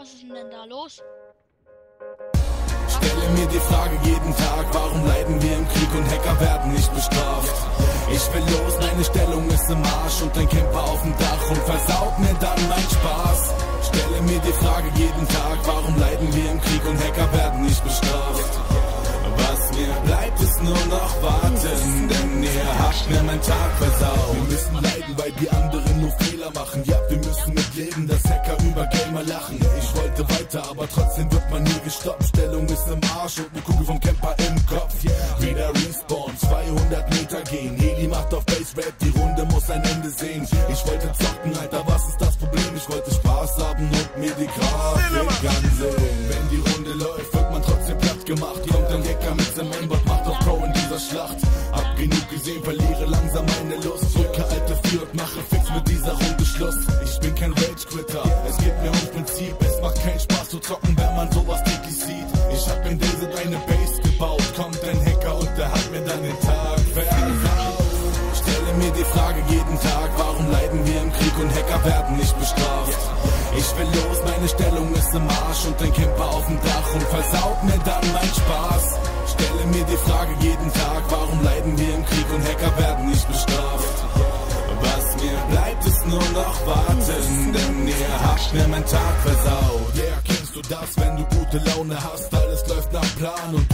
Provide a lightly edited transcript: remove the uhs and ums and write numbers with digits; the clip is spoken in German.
was ist denn da los? Stelle mir die Frage jeden Tag, warum leiden wir im Krieg und Hacker werden nicht bestraft? Ich will los, meine Stellung ist im Arsch und ein Camper auf dem Dach und versaut mir dann mein Spaß. Stelle mir die Frage jeden Tag, warum leiden wir im Krieg und Hacker werden nicht bestraft? Was mir bleibt, ist nur noch warten, denn ihr habt mir meinen Tag versaut. Wir müssen leiden, weil die anderen nur Fehler machen. Ja, wir müssen mitleben, dass Hacker über Gamer lachen. Ich wollte weiter, aber trotzdem wird man nie gestoppt. Stellung ist im Arsch und eine Kugel vom Camper im Kopf. Wieder Respawn, 200 Meter gehen. Heli macht auf Base Rap, die Runde muss ein Ende sehen. Ich wollte zocken, Alter, was ist das Problem? Ich wollte Spaß haben und mir die Grafik ansehen. Wenn die Runde läuft, wird man trotzdem platt gemacht. Kommt ein Hacker mit seinem Aimbot, macht auf Pro in dieser Schlacht. Hab genug gesehen, verliere langsam meine Lust. Drücke Alte 4 und mache fix mit dieser Runde Schluss. Ich bin kein Rage-Quitter, es geht mir ums Prinzip. Es macht keinen Spaß zu zocken, wenn man sowas täglich sieht. Ich hab in Desert eine Base gebaut. Kommt ein Hacker und der hat mir dann den Tag versaut. Stelle mir die Frage jeden Tag, warum leiden wir im Krieg und Hacker werden nicht bestraft? Ich will los, meine Stellung ist im Arsch und ein Camper auf dem Dach und versaut mir dann mein Spaß. Stelle mir die Frage jeden Tag, warum leiden wir im Krieg und Hacker werden nicht bestraft? Was mir bleibt, ist nur noch warten, denn ihr habt mir meinen Tag versaut. Yeah, kennst du das, wenn du gute Laune hast, alles läuft nach Plan und